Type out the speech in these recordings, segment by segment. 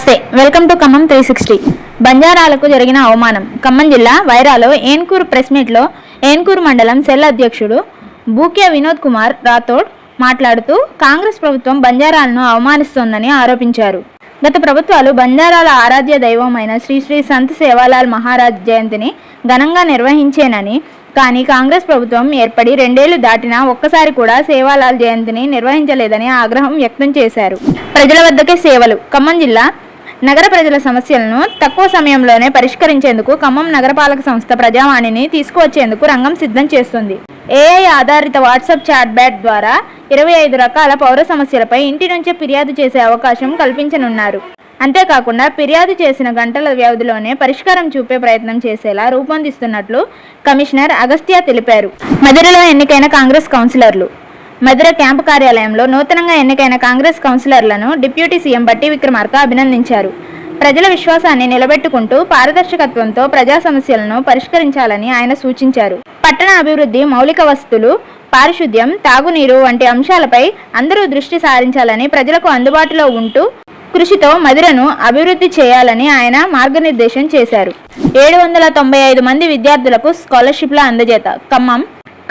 నమస్తే, welcome to Khammam 360. బంజారాలకు జరిగిన అవమానం. ఖమ్మం జిల్లా వైరాలో ఏన్కూరు ప్రెస్ మీట్లో ఏన్కూరు మండలం సెల్ అధ్యక్షుడు బూక్యా వినోద్ కుమార్ రాథోడ్ మాట్లాడుతూ కాంగ్రెస్ ప్రభుత్వం బంజారాలను అవమానిస్తోందని ఆరోపించారు. గత ప్రభుత్వాలు బంజారాల ఆరాధ్య దైవమైన శ్రీ శ్రీ సంత్ సేవాలాల్ మహారాజ్ జయంతిని ఘనంగా నిర్వహించేనని, కానీ కాంగ్రెస్ ప్రభుత్వం ఏర్పడి 2 ఏళ్లు దాటినా ఒక్కసారి కూడా సేవాలాల్ జయంతిని నిర్వహించలేదని ఆగ్రహం వ్యక్తం చేశారు. ప్రజల వద్దకే సేవలు. ఖమ్మం జిల్లా నగర ప్రజల సమస్యలను తక్కువ సమయంలోనే పరిష్కరించేందుకు ఖమ్మం నగరపాలక సంస్థ ప్రజావాణిని తీసుకువచ్చేందుకు రంగం సిద్ధం చేస్తుంది. ఏఐ ఆధారిత వాట్సాప్ చాట్ బ్యాట్ ద్వారా 25 రకాల పౌర సమస్యలపై ఇంటి నుంచే ఫిర్యాదు చేసే అవకాశం కల్పించనున్నారు. అంతేకాకుండా ఫిర్యాదు చేసిన గంటల వ్యవధిలోనే పరిష్కారం చూపే ప్రయత్నం చేసేలా రూపొందిస్తున్నట్లు కమిషనర్ అగస్త్య తెలిపారు. మధురలో ఎన్నికైన కాంగ్రెస్ కౌన్సిలర్లు. మధుర క్యాంపు కార్యాలయంలో నూతనంగా ఎన్నికైన కాంగ్రెస్ కౌన్సిలర్లను డిప్యూటీ సీఎం బట్టి విక్రమార్క అభినందించారు. ప్రజల విశ్వాసాన్ని నిలబెట్టుకుంటూ పారదర్శకత్వంతో ప్రజా సమస్యలను పరిష్కరించాలని ఆయన సూచించారు. పట్టణ అభివృద్ధి, మౌలిక వసతులు, పారిశుద్ధ్యం, తాగునీరు వంటి అంశాలపై అందరూ దృష్టి సారించాలని, ప్రజలకు అందుబాటులో ఉంటూ కృషితో మధురను అభివృద్ధి చేయాలని ఆయన మార్గనిర్దేశం చేశారు. 795 మంది విద్యార్థులకు స్కాలర్షిప్ల అందజేత.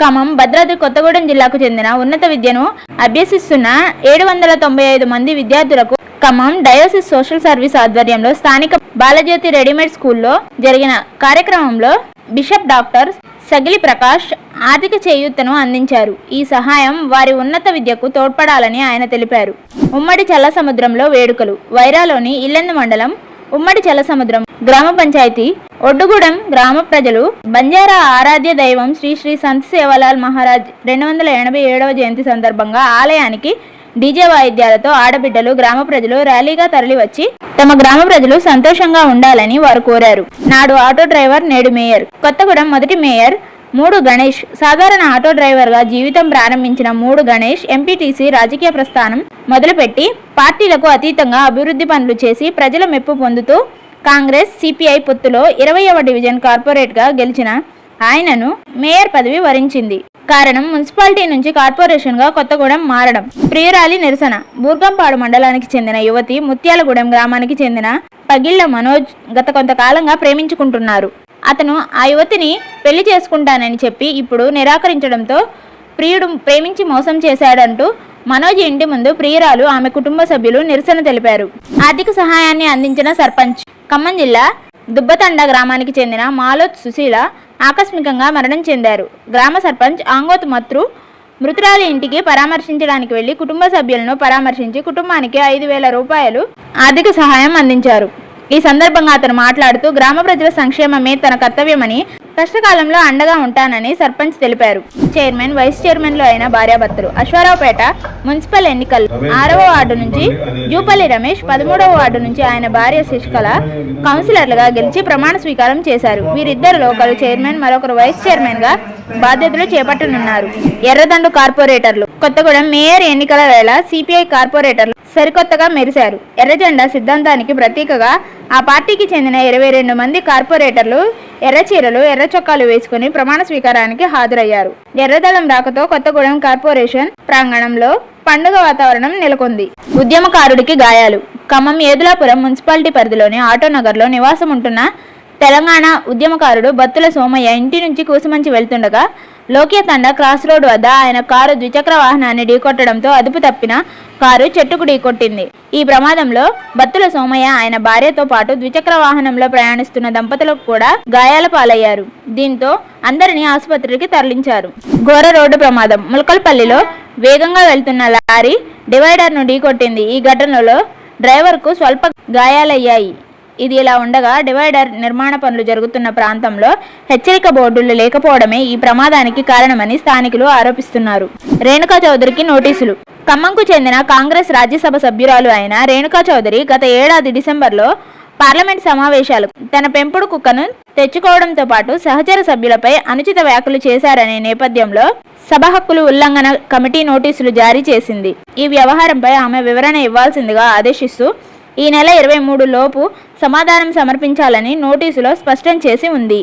ఖమ్మం భద్రాద్రి కొత్తగూడెం జిల్లాకు చెందిన ఉన్నత విద్యను అభ్యసిస్తున్న 795 మంది విద్యార్థులకు ఖమ్మం డయోసిస్ సోషల్ సర్వీస్ ఆధ్వర్యంలో స్థానిక బాలజ్యోతి రెడీమేడ్ స్కూల్లో జరిగిన కార్యక్రమంలో బిషప్ డాక్టర్ సగిలి ప్రకాష్ ఆర్థిక చేయూతను అందించారు. ఈ సహాయం వారి ఉన్నత విద్యకు తోడ్పడాలని ఆయన తెలిపారు. ఉమ్మడి చల్లసముద్రంలో వేడుకలు. వైరాలోని ఇల్లెందు మండలం ఉమ్మడి చల్లసముద్రం గ్రామ పంచాయతీ ఒడ్డుగూడెం గ్రామ ప్రజలు బంజారా ఆరాధ్య దైవం శ్రీ శ్రీ సంత్ సేవాలాల్ మహారాజ్ 287వ జయంతి సందర్భంగా ఆలయానికి డీజే వాయిద్యాలతో ఆడబిడ్డలు, గ్రామ ప్రజలు ర్యాలీగా తరలివచ్చి తమ గ్రామ ప్రజలు సంతోషంగా ఉండాలని వారు కోరారు. నాడు ఆటో డ్రైవర్, నేడు మేయర్. కొత్తగూడెం మొదటి మేయర్ 3 గణేష్. సాధారణ ఆటో డ్రైవర్గా జీవితం ప్రారంభించిన 3 గణేష్ ఎంపీటీసీ రాజకీయ ప్రస్థానం మొదలుపెట్టి పార్టీలకు అతీతంగా అభివృద్ధి పనులు చేసి ప్రజల మెప్పు పొందుతూ కాంగ్రెస్ సిపిఐ పొత్తులో 20వ డివిజన్ కార్పొరేట్గా గెలిచిన ఆయనను మేయర్ పదవి వరించింది. కారణం మున్సిపాలిటీ నుంచి కార్పొరేషన్గా కొత్తగూడెం మారడం. ప్రియురాలి నిరసన. బూర్గంపాడు మండలానికి చెందిన యువతి ముత్యాలగూడెం గ్రామానికి చెందిన పగిళ్ల మనోజ్ గత కొంతకాలంగా ప్రేమించుకుంటున్నారు. అతను ఆ యువతిని పెళ్లి చేసుకుంటానని చెప్పి ఇప్పుడు నిరాకరించడంతో ప్రియుడు ప్రేమించి మోసం చేశాడంటూ మనోజ్ ఇంటి ముందు ప్రియురాలు, ఆమె కుటుంబ సభ్యులు నిరసన తెలిపారు. ఆర్థిక సహాయాన్ని అందించిన సర్పంచ్. ఖమ్మం జిల్లా దుబ్బతండ గ్రామానికి చెందిన మాలోత్ సుశీల ఆకస్మికంగా మరణం చెందారు. గ్రామ సర్పంచ్ ఆంగోత్ మత్రు మృతురాలి ఇంటికి పరామర్శించడానికి వెళ్లి కుటుంబ సభ్యులను పరామర్శించి కుటుంబానికి 5,000 రూపాయలు ఆర్థిక సహాయం అందించారు. ఈ సందర్భంగా అతను మాట్లాడుతూ గ్రామ ప్రజల సంక్షేమమే తన కర్తవ్యమని, కష్టకాలంలో అండగా ఉంటానని సర్పంచ్ తెలిపారు. చైర్మన్, వైస్ చైర్మన్లు అయిన భార్యాభర్తలు. అశ్వారావుపేట మున్సిపల్ ఎన్నికల్లో 6వ వార్డు నుంచి జూపల్లి రమేష్, 13వ వార్డు నుంచి ఆయన భార్య శశికళ కౌన్సిలర్లుగా గెలిచి ప్రమాణ స్వీకారం చేశారు. వీరిద్దరిలో ఒకరు చైర్మన్, మరొకరు వైస్ చైర్మన్ గా బాధ్యతలు చేపట్టనున్నారు. ఎర్రదండు కార్పొరేటర్లు. కొత్తగూడెం మేయర్ ఎన్నికల వేళ సిపిఐ కార్పొరేటర్లు సరికొత్తగా మెరిశారు. ఎర్రజెండా సిద్ధాంతానికి ప్రతీకగా ఆ పార్టీకి చెందిన 22 మంది కార్పొరేటర్లు ఎర్ర చీరలు, ఎర్ర చొక్కాలు వేసుకుని ప్రమాణ స్వీకారానికి హాజరయ్యారు. ఎర్రదళం రాకతో కొత్తగూడెం కార్పొరేషన్ ప్రాంగణంలో పండుగ వాతావరణం నెలకొంది. ఉద్యమకారుడికి గాయాలు. ఖమ్మం ఏదులాపురం మున్సిపాలిటీ పరిధిలోని ఆటోనగర్లో నివాసం ఉంటున్న తెలంగాణ ఉద్యమకారుడు బత్తుల సోమయ్య ఇంటి నుంచి కూసుమంచి వెళ్తుండగా లోకేతండ క్రాస్ రోడ్ వద్ద ఆయన కారు ద్విచక్ర వాహనాన్ని ఢీకొట్టడంతో అదుపు తప్పిన కారు చెట్టుకు ఢీకొట్టింది. ఈ ప్రమాదంలో బత్తుల సోమయ్య, ఆయన భార్యతో పాటు ద్విచక్ర వాహనంలో ప్రయాణిస్తున్న దంపతులకు కూడా గాయాల పాలయ్యారు. దీంతో అందరినీ ఆసుపత్రికి తరలించారు. ఘోర రోడ్డు ప్రమాదం. ములకల్పల్లిలో వేగంగా వెళ్తున్న లారీ డివైడర్ను ఢీకొట్టింది. ఈ ఘటనలో డ్రైవర్కు స్వల్ప గాయాలయ్యాయి. ఇది ఇలా ఉండగా డివైడర్ నిర్మాణ పనులు జరుగుతున్న ప్రాంతంలో హెచ్చరిక బోర్డులు లేకపోవడమే ఈ ప్రమాదానికి కారణమని స్థానికులు ఆరోపిస్తున్నారు. రేణుకా చౌదరికి నోటీసులు. ఖమ్మంకు చెందిన కాంగ్రెస్ రాజ్యసభ సభ్యురాలు అయిన రేణుకా చౌదరి గత ఏడాది డిసెంబర్లో పార్లమెంట్ సమావేశాలకు తన పెంపుడు కుక్కను తెచ్చుకోవడంతో పాటు సహచర సభ్యులపై అనుచిత వ్యాఖ్యలు చేశారనే నేపథ్యంలో సభ హక్కులు ఉల్లంఘన కమిటీ నోటీసులు జారీ చేసింది. ఈ వ్యవహారంపై ఆమె వివరణ ఇవ్వాల్సిందిగా ఆదేశిస్తూ ఈ నెల 23 లోపు సమాధానం సమర్పించాలని నోటీసులో స్పష్టం చేసి ఉంది.